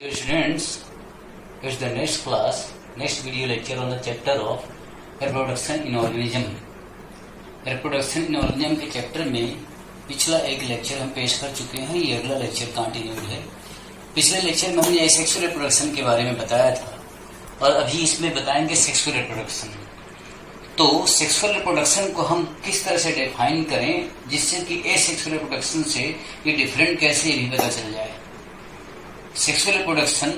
Dear students, it's the next video lecture on the chapter of reproduction in organism. reproduction in organism के chapter में पिछला एक lecture हम पेश कर चुके हैं। ये अगला लेक्चर कंटिन्यूड है। पिछले लेक्चर में हमने सेक्सुअल रिप्रोडक्शन के बारे में बताया था और अभी इसमें बताएंगे सेक्सुअल रिप्रोडक्शन। तो सेक्सुअल रिप्रोडक्शन को हम किस तरह से डिफाइन करें जिससे कि एसेक्सुअल रिप्रोडक्शन से ये डिफरेंट कैसे, ये भी पता चल जाए। सेक्सुअल रिप्रोडक्शन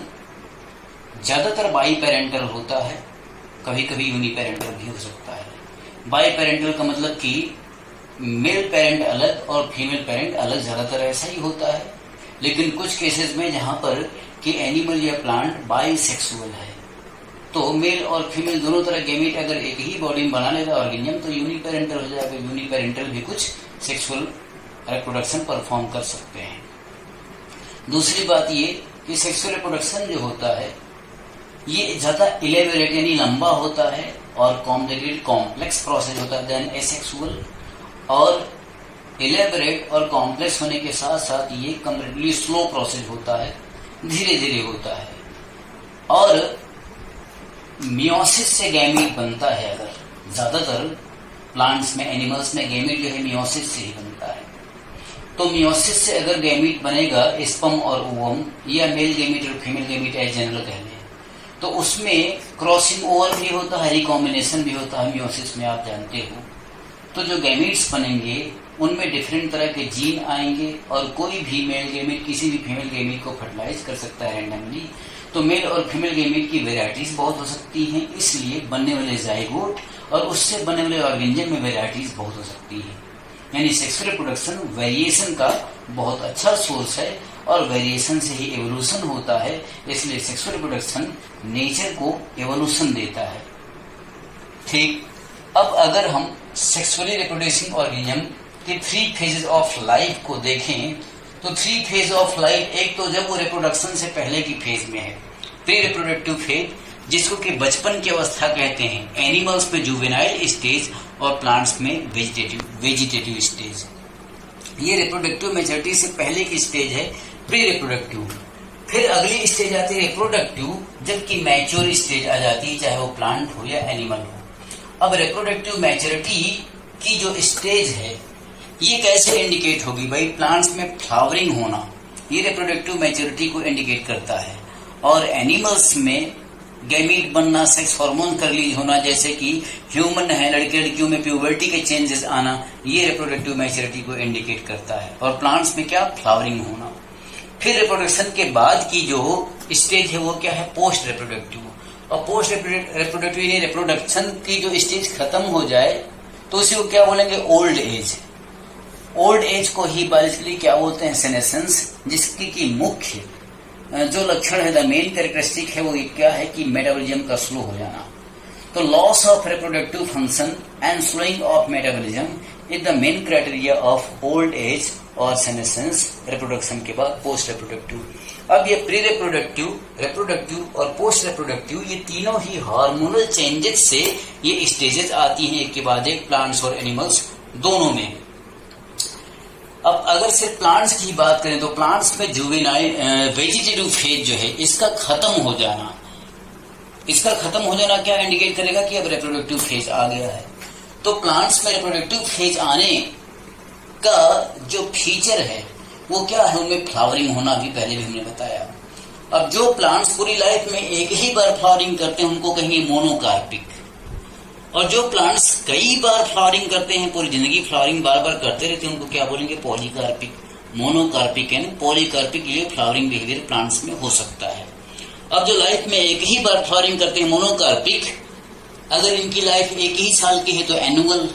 ज्यादातर बाई पेरेंटल होता है, कभी कभी यूनी पेरेंटल भी हो सकता है। बाई पेरेंटल का मतलब कि मेल पेरेंट अलग और फीमेल पेरेंट अलग, ज्यादातर ऐसा ही होता है। लेकिन कुछ केसेस में जहां पर कि एनिमल या प्लांट बाई सेक्सुअल है तो मेल और फीमेल दोनों तरह गैमीट अगर एक ही बॉडी में बना लेगा ऑर्गेनिज्म तो यूनी पेरेंटल हो जाएगा। यूनी पेरेंटल भी कुछ सेक्सुअल रिप्रोडक्शन परफॉर्म कर सकते हैं। दूसरी बात ये कि सेक्सुअल रिप्रोडक्शन जो होता है ये ज्यादा इलेबोरेट यानी लंबा होता है और कॉम्प्लिकेटेड कॉम्प्लेक्स प्रोसेस होता है देन एसेक्सुअल। और इलेबोरेट और कॉम्प्लेक्स होने के साथ साथ ये कंपैरेटिवली स्लो प्रोसेस होता है, धीरे धीरे होता है। और मियोसिस से गैमीट बनता है। अगर ज्यादातर प्लांट्स में, एनिमल्स में गैमीट जो है मियोसिस से ही बनता है। तो मियोसिस से अगर गैमीट बनेगा स्पर्म और ओवम या मेल गैमीट और फीमेल गैमीट एज जनरल कह लें, तो उसमें क्रॉसिंग ओवर भी होता है, रिकॉम्बिनेशन भी होता है मियोसिस में, आप जानते हो। तो जो गैमीट्स बनेंगे उनमें डिफरेंट तरह के जीन आएंगे और कोई भी मेल गैमीट किसी भी फीमेल गैमीट को फर्टिलाइज कर सकता है रैंडमली। तो मेल और फीमेल गैमीट की वेराइटीज बहुत हो सकती हैं, इसलिए बनने वाले जाइगोट और उससे बनने वाले ऑर्गेनिज्म में वेराइटीज बहुत हो सकती है। यानी सेक्सुअल रिप्रोडक्शन वेरिएशन का बहुत अच्छा सोर्स है और वेरिएशन से ही एवोल्यूशन होता है। इसलिए सेक्सुअल रिप्रोडक्शन नेचर को एवोल्यूशन देता है। ठीक, अब अगर हम सेक्सुअली रिप्रोड्यूसिंग ऑर्गेनिज्म के 3 फेजेस ऑफ लाइफ को देखें तो 3 फेज ऑफ लाइफ, एक तो जब वो रिप्रोडक्शन से पहले की फेज में है, प्री रिप्रोडक्टिव फेज, जिसको कि बचपन की अवस्था कहते हैं। एनिमल्स में जुवेनाइल स्टेज और प्लांट्स में वेजिटेटिव स्टेज। ये रिप्रोडक्टिव मेच्योरिटी से पहले की स्टेज है, प्री रिप्रोडक्टिव। फिर अगली स्टेज आती है रिप्रोडक्टिव, जबकि मैच्योर स्टेज आ जाती है, चाहे वो प्लांट हो या एनिमल हो। अब रिप्रोडक्टिव मैच्योरिटी की जो स्टेज है ये कैसे इंडिकेट होगी भाई? प्लांट्स में फ्लावरिंग होना ये रिप्रोडक्टिव मैच्योरिटी को इंडिकेट करता है। और एनिमल्स में गैमीट बनना, सेक्स हार्मोन का रिलीज होना, जैसे कि ह्यूमन है, लड़के लड़कियों में प्यूबर्टी के चेंजेस आना, ये रिप्रोडक्टिव मैच्योरिटी को इंडिकेट करता है। और प्लांट्स में क्या? फ्लावरिंग होना। फिर रिप्रोडक्शन के बाद की जो स्टेज है वो क्या है? Post reproductive. और पोस्ट रिप्रोडक्टिव यानी रिप्रोडक्शन की जो स्टेज खत्म हो जाए तो उसी को क्या बोलेंगे? Old age. ओल्ड एज को ही बायोलॉजिकली क्या बोलते हैं? सेनेसेंस। जिसकी की मुख्य जो लक्षण है, द मेन कैरेक्टरिस्टिक है, वो क्या है कि मेटाबॉलिज्म का स्लो हो जाना। तो loss of reproductive function and slowing of metabolism is the main criteria of old age और सेनेसेंस रिप्रोडक्शन के बाद पोस्ट रिप्रोडक्टिव। अब ये प्री रिप्रोडक्टिव, रिप्रोडक्टिव और पोस्ट रिप्रोडक्टिव, ये तीनों ही हार्मोनल चेंजेस से ये स्टेजेस आती हैं एक के बाद एक, प्लांट्स और एनिमल्स दोनों में। अब अगर सिर्फ प्लांट्स की बात करें तो प्लांट्स में जुवेनाइल वेजिटेटिव फेज जो है इसका खत्म हो जाना, क्या इंडिकेट करेगा कि अब रिप्रोडक्टिव फेज आ गया है। तो प्लांट्स में रिप्रोडक्टिव फेज आने का जो फीचर है वो क्या है? उनमें फ्लावरिंग होना, भी पहले भी हमने बताया। अब जो प्लांट्स पूरी लाइफ में एक ही बार फ्लावरिंग करते हैं उनको कहेंगे मोनोकार्पिक। और जो प्लांट्स कई बार फ्लावरिंग करते हैं, पूरी जिंदगी फ्लावरिंग बार बार करते रहते हैं, उनको क्या बोलेंगे? पॉलीकार्पिक। मोनोकार्पिक यानी पॉलीकार्पिक, ये फ्लावरिंग बिहेवियर प्लांट्स में हो सकता है। अब जो लाइफ में एक ही बार फ्लावरिंग करते हैं मोनोकार्पिक, अगर इनकी लाइफ एक ही साल की है तो एनुअल,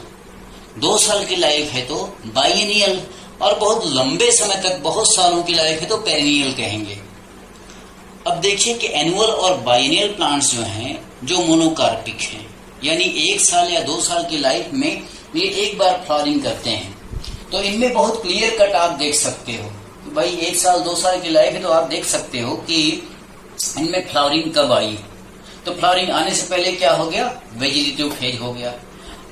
2 साल की लाइफ है तो बाइएनियल, और बहुत लंबे समय तक, बहुत सालों की लाइफ है तो पेरिनियल कहेंगे। अब देखिए कि एनुअल और बाइएनियल प्लांट्स जो हैं, जो मोनोकार्पिक हैं, यानी 1 साल या 2 साल की लाइफ में ये एक बार फ्लावरिंग करते हैं, तो इनमें बहुत क्लियर कट आप देख सकते हो कि भाई 1 साल 2 साल की लाइफ है तो आप देख सकते हो कि इनमें फ्लावरिंग कब आई। तो फ्लावरिंग आने से पहले क्या हो गया? वेजिटेटिव फेज हो गया।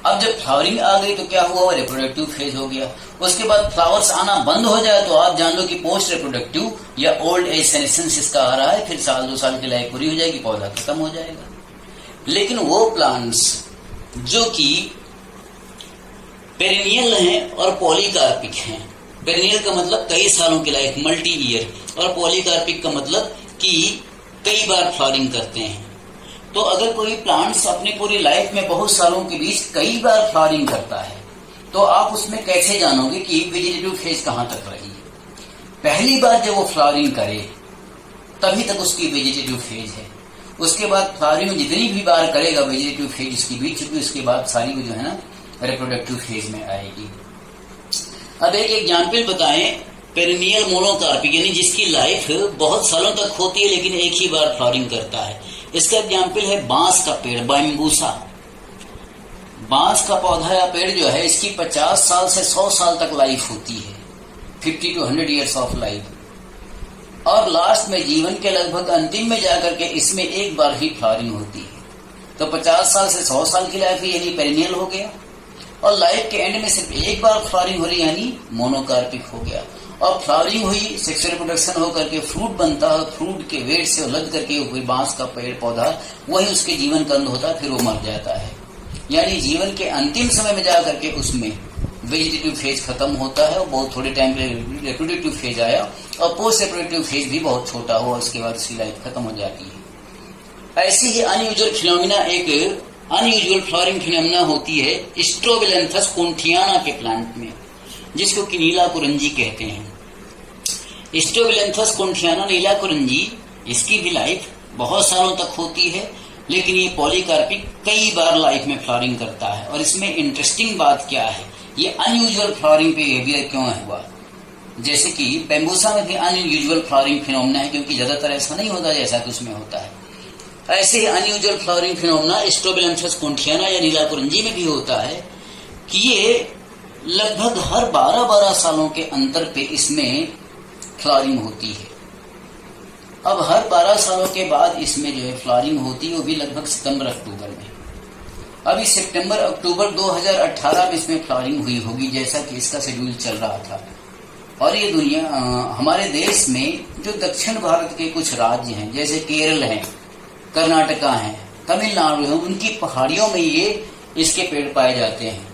अब जब फ्लावरिंग आ गई तो क्या हुआ, रिप्रोडक्टिव फेज हो गया। उसके बाद फ्लावर्स आना बंद हो जाए तो आप जान लो कि पोस्ट रिप्रोडक्टिव या ओल्ड एज सेनेसेंस इसका आ रहा है, फिर साल 2 साल की लाइफ पूरी हो जाएगी, पौधा खत्म हो जाएगा। लेकिन वो प्लांट्स जो कि पेरिनियल हैं और पॉलीकार्पिक हैं, पेरिनियल का मतलब कई सालों की लाइफ, मल्टी ईयर, और पॉलीकार्पिक का मतलब कि कई बार फ्लावरिंग करते हैं। तो अगर कोई प्लांट्स अपनी पूरी लाइफ में बहुत सालों के बीच कई बार फ्लावरिंग करता है तो आप उसमें कैसे जानोगे कि वेजिटेटिव फेज कहां तक रही है। पहली बार जब वो फ्लावरिंग करे तभी तक उसकी वेजिटेटिव फेज है। उसके बाद फ्लावरिंग जितनी भी बार करेगा वेजिटेटिव फेज इसकी बीच चुकी, उसके बाद सारी जो है ना रिप्रोडक्टिव फेज में आएगी। अब एक एग्जाम्पल बताएं, पेरिनियल मोनोकार्पिक यानी जिसकी लाइफ बहुत सालों तक होती है लेकिन एक ही बार फ्लावरिंग करता है। इसका एग्जाम्पल है बांस का पेड़, बैम्बूसा। बांस का पौधा या पेड़ जो है इसकी 50 साल से 100 साल तक लाइफ होती है, 50 to 100 years ऑफ लाइफ। और लास्ट में जीवन के लगभग अंतिम में जाकर के इसमें एक बार ही फ्लावरिंग होती है। तो 50 साल से 100 साल की लाइफ यानी पेरिनियल हो गया, और लाइफ के एंड में सिर्फ एक बार फ्लावरिंग हो रही यानी मोनोकार्पिक हो गया। और फ्लावरिंग हुई, सेक्सुअल रिप्रोडक्शन होकर के फ्रूट बनता है, फ्रूट के वेट से लग करके हुई बांस का पेड़ पौधा वही उसके जीवन का अंत होता है, फिर वो मर जाता है। यानी जीवन के अंतिम समय में जाकर के उसमें वेजिटेटिव फेज खत्म होता है और बहुत थोड़े टाइम के रिप्रोडक्टिव फेज आया, और पोस्ट रिप्रोडक्टिव फेज भी बहुत छोटा हुआ, उसके बाद उसकी लाइफ खत्म हो जाती है। ऐसी ही अनयूजुअल फिनोमिना, एक अनयूजुअल फ्लावरिंग फिनोमिना होती है स्ट्रोबिलैंथस कुंठियाना के प्लांट में, जिसको कि नीला कुरंजी कहते हैं। स्ट्रोबिलैंथस कुंठियाना नीला कुरंजी, इसकी भी लाइफ बहुत सालों तक होती है, लेकिन ये पॉलीकार्पिक कई बार लाइफ में फ्लावरिंग करता है। और इसमें इंटरेस्टिंग बात क्या है, ये अनयूजुअल फ्लावरिंग बिहेवियर क्यों है हुआ। जैसे कि बैम्बूसा में भी अनयूजुअल फ्लावरिंग फिनोमिना है, क्योंकि ज्यादातर ऐसा नहीं होता जैसा कि उसमें होता है। ऐसे ही अनयूजुअल फ्लावरिंग फिनोमिना स्ट्रोबिलैंथस कुंठियाना या नीला कुरंजी में भी होता है कि ये लगभग हर 12-12 सालों के अंतर पे इसमें फ्लावरिंग होती है। अब हर 12 सालों के बाद इसमें जो है फ्लावरिंग होती है, वो भी लगभग सितंबर अक्टूबर में। अभी सितंबर अक्टूबर 2018 में इसमें फ्लावरिंग हुई होगी, जैसा कि इसका शेड्यूल चल रहा था। और ये दुनिया हमारे देश में जो दक्षिण भारत के कुछ राज्य हैं, जैसे केरल है, कर्नाटका है, तमिलनाडु है, उनकी पहाड़ियों में ये इसके पेड़ पाए जाते हैं।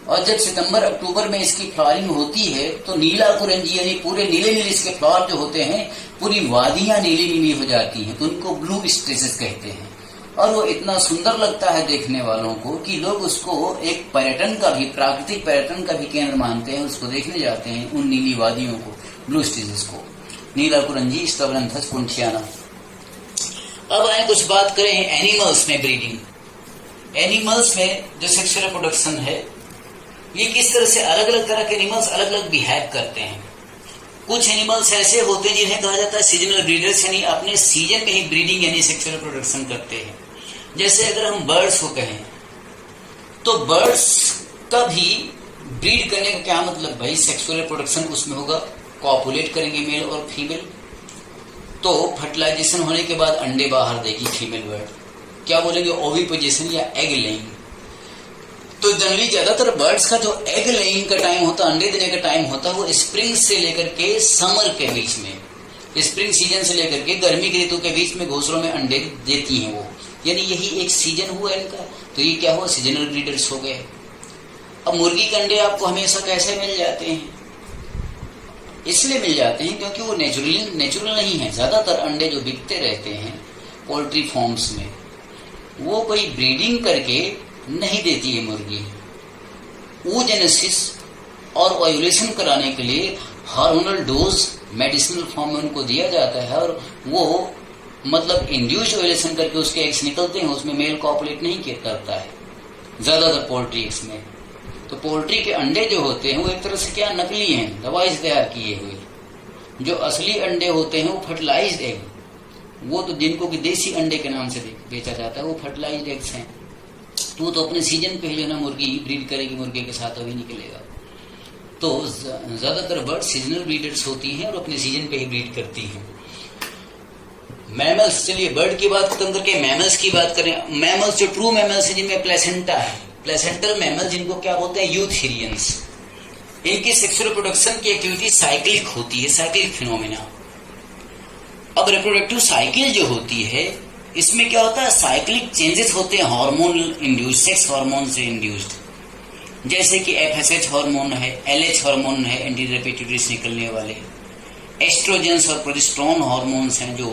और जब सितंबर अक्टूबर में इसकी फ्लावरिंग होती है तो नीला कुरंजी यानी पूरे नीले नीले इसके फ्लावर जो होते हैं, पूरी वादियां नीली नीली हो जाती हैं, तो उनको ब्लू स्ट्रेसेस कहते हैं। और वो इतना सुंदर लगता है देखने वालों को कि लोग उसको एक पर्यटन का भी, प्राकृतिक पर्यटन का भी केंद्र मानते हैं, उसको देखने जाते हैं, उन नीली वादियों को, ब्लू स्ट्रेसेस को। नीला कुरंजी स्ट्रोबिलैंथस कुंठियाना। अब आए कुछ बात करें एनिमल्स में ब्रीडिंग। एनिमल्स में जो सेक्सुअल रिप्रोडक्शन है, ये किस तरह से अलग अलग तरह के एनिमल्स अलग अलग बिहेव करते हैं। कुछ एनिमल्स ऐसे होते हैं जिन्हें कहा जाता है सीजनल ब्रीडर्स, यानी अपने सीजन में ही ब्रीडिंग यानी सेक्सुअल रिप्रोडक्शन करते हैं। जैसे अगर हम बर्ड्स को कहें तो बर्ड्स का भी ब्रीड करने का क्या मतलब, भाई सेक्सुअल रिप्रोडक्शन उसमें होगा, कॉपुलेट करेंगे मेल और फीमेल, तो फर्टिलाइजेशन होने के बाद अंडे बाहर देगी फीमेल बर्ड, क्या बोलेंगे ओविपोजिशन या एग लेइंग। तो जनरली ज्यादातर बर्ड्स का जो एग लेइंग का टाइम होता है, अंडे देने का टाइम होता है, वो स्प्रिंग से लेकर के समर के बीच में, स्प्रिंग सीजन से लेकर के गर्मी के ऋतु के बीच में घोंसलों में अंडे देती हैं वो, यानी यही एक सीजन हुआ इनका। तो ये क्या हुआ, सीजनल ब्रीडर्स हो गए। अब मुर्गी के अंडे आपको हमेशा कैसे मिल जाते हैं, इसलिए मिल जाते हैं क्योंकि वो नेचुरल नहीं है। ज्यादातर अंडे जो बिकते रहते हैं पोल्ट्री फॉर्म्स में, वो कोई ब्रीडिंग करके नहीं देती है मुर्गी। oogenesis और ओव्यूलेशन कराने के लिए हार्मोनल डोज मेडिसिनल फॉर्म में उनको दिया जाता है, और वो मतलब इंड्यूस ओव्यूलेशन करके उसके एग्स निकलते हैं, उसमें मेल कॉपुलेट नहीं करता है ज्यादातर पोल्ट्री एग्स में। तो पोल्ट्री के अंडे जो होते हैं वो एक तरह से क्या, नकली हैं, दवाई से तैयार किए हुए। जो असली अंडे होते हैं वो फर्टिलाइज्ड एग, वो तो जिनको कि देसी अंडे के नाम से बेचा जाता है, वो फर्टिलाइज्ड एग्स हैं। तो वो तो अपने सीजन पे जो है ना मुर्गी ब्रीड करेगी, मुर्गे के साथ अभी निकलेगा। तो ज्यादातर बर्ड सीजनल ब्रीडर्स होती हैं और अपने सीजन पे ही ब्रीड करती हैं। मैमल्स, चलिए बर्ड की बात खत्म करके मैमल्स की बात करें। मैमल्स जो ट्रू मैमल्स हैं जिनमें प्लेसेंटा है, प्लेसेंटल मैमल जिनको क्या बोलते हैं, यूथेरियंस, इनकी सेक्सुअल रिप्रोडक्शन की एक्टिविटी साइक्लिक होती है, साइक्लिक फिनोमेना। अब रिप्रोडक्टिव साइकिल जो होती है इसमें क्या होता है, साइक्लिक चेंजेस होते हैं हार्मोनल इंड्यूस्ड, सेक्स हार्मोन से इंड्यूस्ड, जैसे कि एफएसएच हार्मोन है, एलएच हार्मोन है, एंटीरियर पिट्यूटरी से निकलने वाले, एस्ट्रोजेंस और प्रोजेस्टेरोन हार्मोन्स हैं जो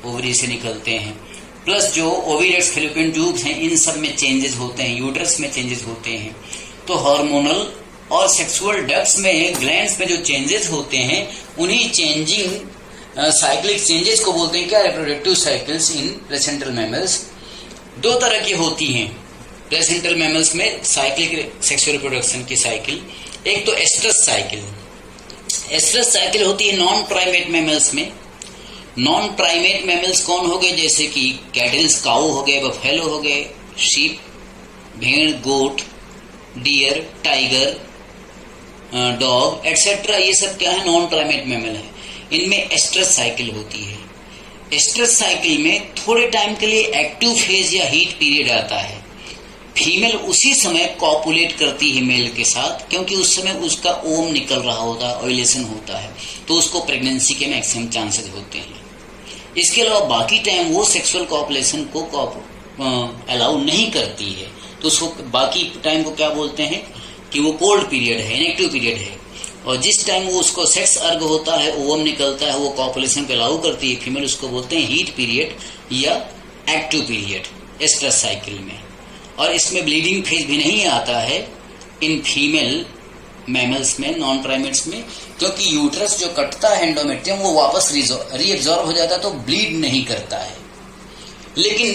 ओवरी से निकलते हैं, प्लस जो ओविडक्ट्स फैलोपियन ट्यूब्स हैं इन सब में चेंजेस होते हैं, यूट्रस में चेंजेस होते हैं। तो हार्मोनल और सेक्सुअल डक्ट्स में, ग्लैंड्स में जो चेंजेस होते हैं उन्हीं चेंजिंग साइक्लिक चेंजेस को बोलते हैं क्या, रिप्रोडक्टिव साइकिल्स इन प्लेसेंटल मैमल्स। दो तरह की होती हैं प्लेसेंटल मैमल्स में साइक्लिक सेक्सुअल रिप्रोडक्शन की साइकिल। एक तो एस्ट्रस साइकिल, एस्ट्रस साइकिल होती है नॉन प्राइमेट मैमल्स में। नॉन प्राइमेट मैमल्स कौन हो गए, जैसे कि कैटल्स, काऊ हो गए, बफेलो हो गए, शीप, भेड़, गोट, डियर, टाइगर, डॉग एटसेट्रा, ये सब क्या है, नॉन प्राइमेट मैमल है। इनमें एस्ट्रस साइकिल होती है। एस्ट्रस साइकिल में थोड़े टाइम के लिए एक्टिव फेज या हीट पीरियड आता है। फीमेल उसी समय कॉपुलेट करती है मेल के साथ, क्योंकि उस समय उसका ओम निकल रहा होता है, ओव्यूलेशन होता है, तो उसको प्रेगनेंसी के मैक्सिमम चांसेस होते हैं। इसके अलावा बाकी टाइम वो सेक्सुअल कॉपुलेशन को अलाउ नहीं करती है, तो उसको बाकी टाइम को क्या बोलते हैं कि वो कोल्ड पीरियड है, इनएक्टिव पीरियड है। और जिस टाइम वो उसको सेक्स अर्ग होता है, ओवम निकलता है, वो कॉपुलेशन को अलाउ करती है फीमेल, उसको बोलते हैं हीट पीरियड या एक्टिव पीरियड एस्ट्रस साइकिल में। और इसमें ब्लीडिंग फेज भी नहीं आता है इन फीमेल मैमल्स में, नॉन प्राइमेट्स में, क्योंकि यूट्रस जो कटता है एंडोमेट्रियम वो वापस रीअब्जॉर्ब हो जाता है, तो ब्लीड नहीं करता है। लेकिन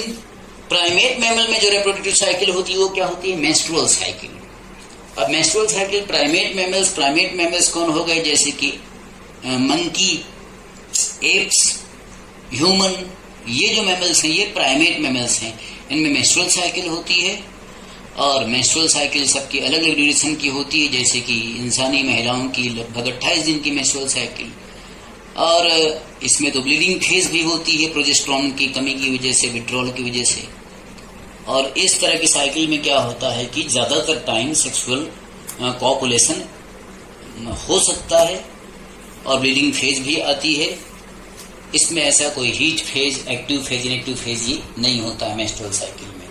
प्राइमेट मैमल में जो रिप्रोडक्टिव साइकिल होती है वो क्या होती है, मेंस्ट्रुअल साइकिल। अब मेंस्ट्रुअल साइकिल प्राइमेट मैमल्स कौन हो गए, जैसे कि मंकी, एप्स, ह्यूमन, ये जो मैमल्स हैं ये प्राइमेट मैमल्स हैं। इनमें मेंस्ट्रुअल साइकिल होती है, और मेंस्ट्रुअल साइकिल सबकी अलग अलग ड्यूरेशन की होती है, जैसे कि इंसानी महिलाओं की लगभग 28 दिन की मेंस्ट्रुअल साइकिल। और इसमें तो ब्लीडिंग फेज भी होती है प्रोजेस्टेरोन की कमी की वजह से, विड्रॉल की वजह से। और इस तरह की साइकिल में क्या होता है कि ज्यादातर टाइम सेक्सुअल कॉपुलेशन हो सकता है और ब्लीडिंग फेज भी आती है। इसमें ऐसा कोई heat phase, active phase, inactive phase ये नहीं होता है मेंस्ट्रुअल साइकिल में।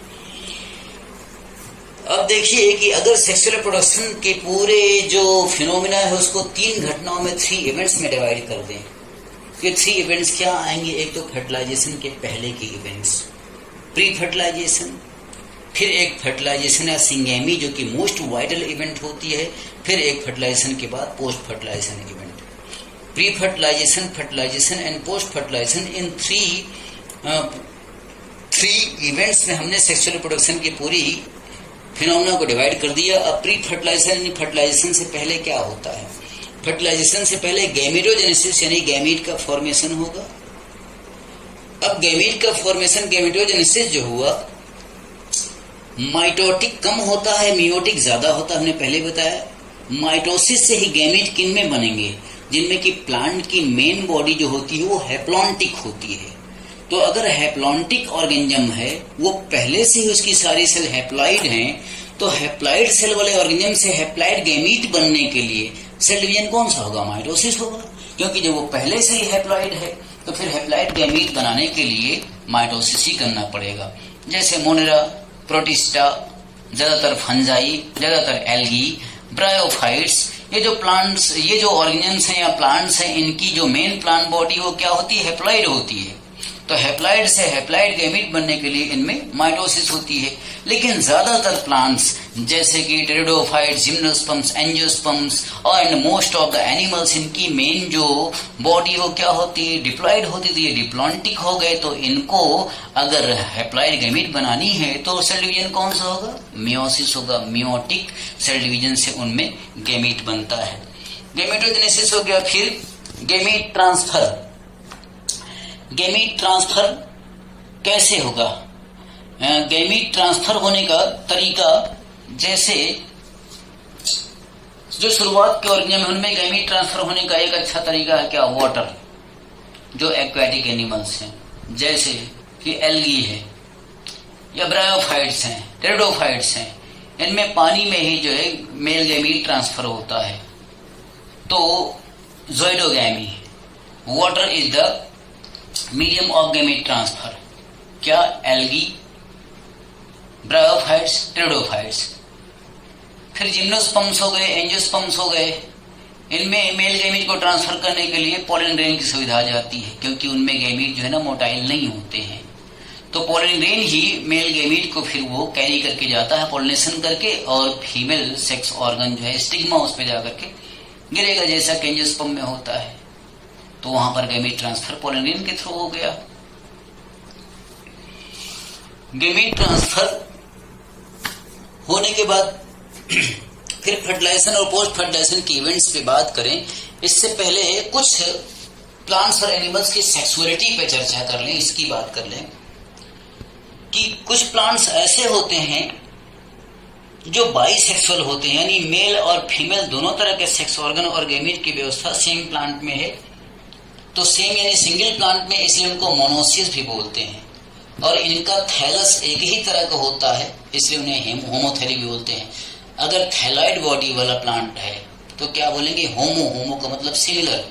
अब देखिए कि अगर सेक्सुअल रिप्रोडक्शन के पूरे जो फिनोमिना है उसको 3 घटनाओं में, 3 इवेंट्स में डिवाइड कर दें, ये 3 इवेंट्स क्या आएंगे, एक तो फर्टिलाइजेशन के पहले के इवेंट्स, प्री फर्टिलाइजेशन, फिर एक फर्टिलाइजेशन या सिंगेमी जो कि मोस्ट वाइटल इवेंट होती है, फिर एक फर्टिलाइजेशन के बाद post fertilisation event. Pre fertilisation, fertilisation and post fertilisation, इन 3 इवेंट्स में हमने सेक्सुअल रिप्रोडक्शन की पूरी फिनोमेना को डिवाइड कर दिया। अब प्री फर्टिलाइजेशन, फर्टिलाइजेशन से पहले क्या होता है, फर्टिलाइजेशन से पहले गैमेटोजेनेसिस यानी गैमीट का फॉर्मेशन होगा। अब गैमीट का फॉर्मेशन, गैमेटोजेनेसिस जो हुआ, माइटोटिक कम होता है, मियोटिक ज्यादा होता है, हमने पहले बताया। माइटोसिस से ही गैमीट किन में बनेंगे, जिनमें कि प्लांट की मेन बॉडी जो होती है वो हैप्लॉन्टिक होती है। तो अगर हैप्लॉन्टिक ऑर्गेनिज्म है, वो पहले से ही उसकी सारी सेल हैप्लॉइड हैं, तो हैप्लॉइड सेल वाले ऑर्गेनिज्म से हैप्लॉइड गैमीट बनने के लिए सेल डिवीजन कौन सा होगा, माइटोसिस होगा, क्योंकि जब वो पहले से ही हैप्लॉइड है तो फिर हैप्लॉइड गैमीट बनाने के लिए माइटोसिस ही करना पड़ेगा। जैसे मोनेरा, प्रोटिस्टा, ज्यादातर फंजाई, ज्यादातर एल्गी, ब्रायोफाइट्स, ये जो प्लांट्स, ये जो ऑर्गेनिजम्स हैं या प्लांट्स हैं, इनकी जो मेन प्लांट बॉडी वो क्या होती है, हैप्लॉइड होती है। तो हैप्लॉइड से हैप्लॉइड गैमीट बनने के लिए इनमें माइटोसिस होती है। लेकिन ज्यादातर प्लांट्स जैसे कि टेरिडोफाइट्स, जिम्नोस्पर्म्स, एंजियोस्पर्म्स और मोस्ट ऑफ द एनिमल्स, इनकी मेन जो बॉडी वो क्या होती है, डिप्लॉइड होती थी, ये डिप्लॉन्टिक हो गए। तो इनको अगर हैप्लॉइड गैमीट बनानी है तो सेल डिवीजन कौन सा होगा, मियोसिस होगा। मियोटिक सेल डिवीजन से उनमें गैमीट बनता है। गैमेटोजेनेसिस हो गया। फिर गैमीट ट्रांसफर। गैमीट ट्रांसफर कैसे होगा, गैमीट ट्रांसफर होने का तरीका, जैसे जो शुरुआत के ऑर्गेनिज्म है उनमें गैमीट ट्रांसफर होने का एक अच्छा तरीका है क्या, वाटर, जो एक्वेटिक एनिमल्स हैं जैसे कि एल्गी है या ब्रायोफाइट्स हैं, टेरिडोफाइट्स हैं, इनमें पानी में ही जो है मेल गैमीट ट्रांसफर होता है। तो zoidogamy, water is the medium of gamete transfer. क्या? Algae, bryophytes, pteridophytes. फिर जिम्नोस्पर्म्स हो गए, एंजियोस्पर्म्स हो गए। इनमें मेल गैमीट को ट्रांसफर करने के लिए पोलन ग्रेन की सुविधा आ जाती है, क्योंकि उनमें गैमीट जो है ना मोटाइल नहीं होते हैं। तो पोलन ग्रेन ही मेल गैमीट को फिर वो कैरी करके जाता है पोलिनेशन करके, और फीमेल सेक्स ऑर्गन जो है स्टिग्मा उस पर जाकर के गिरेगा, जैसा कि एंजियोस्पर्म में होता है। तो वहां पर गैमीट ट्रांसफर पोलन ग्रेन के थ्रू हो गया। गैमीट ट्रांसफर होने के बाद फिर फर्टिलाइजेशन और पोस्ट फर्टिलाइजेशन के इवेंट्स पे बात करें, इससे पहले कुछ प्लांट्स और एनिमल्स की सेक्सुअलिटी पे चर्चा कर लें। इसकी बात कर लें कि कुछ प्लांट्स ऐसे होते हैं जो बाइसेक्सुअल होते हैं, यानी मेल और फीमेल दोनों तरह के सेक्स ऑर्गन और गैमीट की व्यवस्था सेम प्लांट में है। तो सेम यानी सिंगल प्लांट में, इसलिए उनको मोनोसियस भी बोलते हैं। और इनका थैलस एक ही तरह का होता है, इसलिए उन्हें होमोथैली भी बोलते हैं। अगर थैलॉइड बॉडी वाला प्लांट है तो क्या बोलेंगे? होमो का मतलब सिमिलर,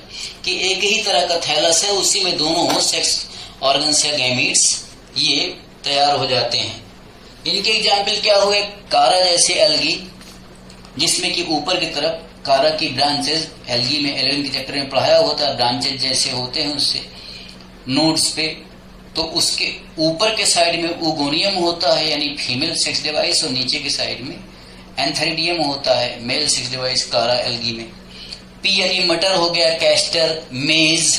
कि एक ही तरह का थैलस है, उसी में दोनों सेक्स ऑर्गन्स या गैमीट्स ये तैयार हो जाते हैं। इनके एग्जाम्पल क्या हुए? कारा जैसे एल्गी, जिसमें कि ऊपर की तरफ कारा की ब्रांचेस, एल्गी में 11 के चैप्टर में पढ़ाया होता है, ब्रांचेस जैसे होते हैं उससे नोड्स पे। तो उसके ऊपर के साइड में ओगोनियम होता है, यानी फीमेल सेक्स डिवाइस, और नीचे के साइड में एंथेरिडियम होता है, मेल सेक्स डिवाइस कारा एल्गी में। पी यानी मटर हो गया, कैस्टर, मेज,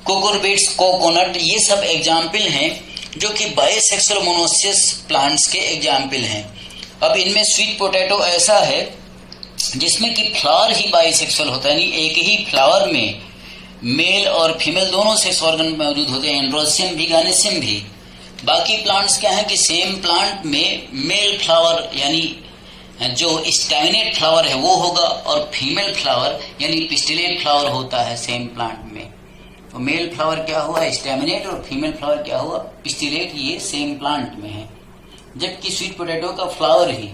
कोकोरबीट्स, कोकोनट, ये सब एग्जाम्पल हैं जो कि बाइसेक्सुअल मोनोसियस प्लांट्स के एग्जाम्पल हैं। अब इनमें स्वीट पोटैटो ऐसा है जिसमें कि फ्लावर ही बाइसेक्सुअल होता है, यानी एक ही फ्लावर में मेल और फीमेल दोनों सेक्स ऑर्गन मौजूद होते हैं, एंड्रोसियम भी गानेसियम भी। बाकी प्लांट्स क्या है कि सेम प्लांट में मेल फ्लावर यानी जो स्टैमिनेट फ्लावर है वो होगा, और फीमेल फ्लावर यानी पिस्टिलेट फ्लावर होता है सेम प्लांट में। तो मेल फ्लावर क्या हुआ? स्टैमिनेट, और फीमेल फ्लावर क्या हुआ? पिस्टिलेट। ये सेम प्लांट में है। जबकि स्वीट पोटैटो का फ्लावर ही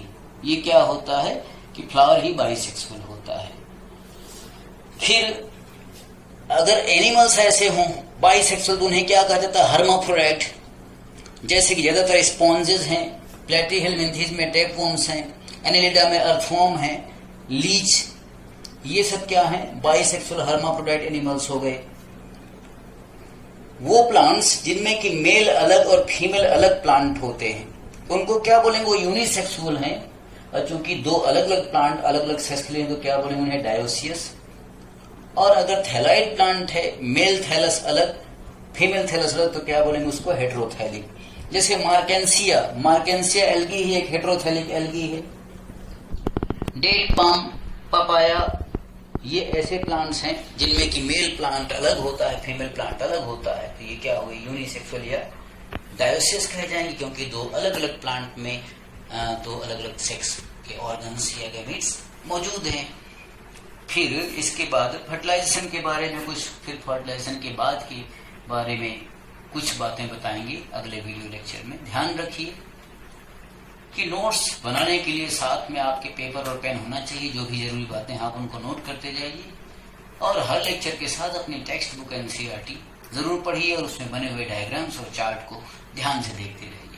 ये क्या होता है कि फ्लावर ही बाइसेक्सुअल होता है। फिर अगर एनिमल्स ऐसे हों बाइसेक्सुअल तो उन्हें क्या कहा जाता है? हर्माफ्रोडाइट। जैसे कि ज्यादातर स्पॉन्जेस हैं, प्लेटीहेल्मिन्थीज में टेपवर्म्स हैं, एनेलिडा में अर्थवर्म है, लीच, ये सब क्या है? बाइसेक्सुअल हर्माफ्रोडाइट एनिमल्स हो गए। वो प्लांट्स जिनमें कि मेल अलग और फीमेल अलग प्लांट होते हैं उनको क्या बोलेंगे? वो यूनिसेक्सुअल हैं। और चूंकि दो अलग अलग प्लांट अलग अलग सेक्स के लिए तो क्या बोलेंगे उन्हें? डायोसियस। और अगर थैलॉइड प्लांट है, मेल थैलस अलग फीमेल थैलस अलग, तो क्या बोलेंगे उसको? हेटेरोथैलिक। जैसे मार्केंसिया एल्गी ही एक हेटेरोथैलिक एल्गी है। डेट पाम, पपाया, ये ऐसे प्लांट्स हैं जिनमें कि मेल प्लांट अलग होता है, फीमेल प्लांट अलग होता है। तो ये क्या हो गई? यूनिसेक्सुअल या डायोसियस कहे जाएंगे, क्योंकि दो अलग अलग प्लांट में दो अलग अलग सेक्स के ऑर्गन्स या गैमीट्स मौजूद हैं। फिर इसके बाद फर्टिलाइजेशन के बारे में कुछ, फिर फर्टिलाइजेशन के बाद के बारे में कुछ बातें बताएंगे अगले वीडियो लेक्चर में। ध्यान रखिए कि नोट्स बनाने के लिए साथ में आपके पेपर और पेन होना चाहिए। जो भी जरूरी बातें आप उनको नोट करते जाइए, और हर लेक्चर के साथ अपनी टेक्स्ट बुक एनसीईआरटी जरूर पढ़िए, और उसमें बने हुए डायग्राम्स और चार्ट को ध्यान से देखते रहिए।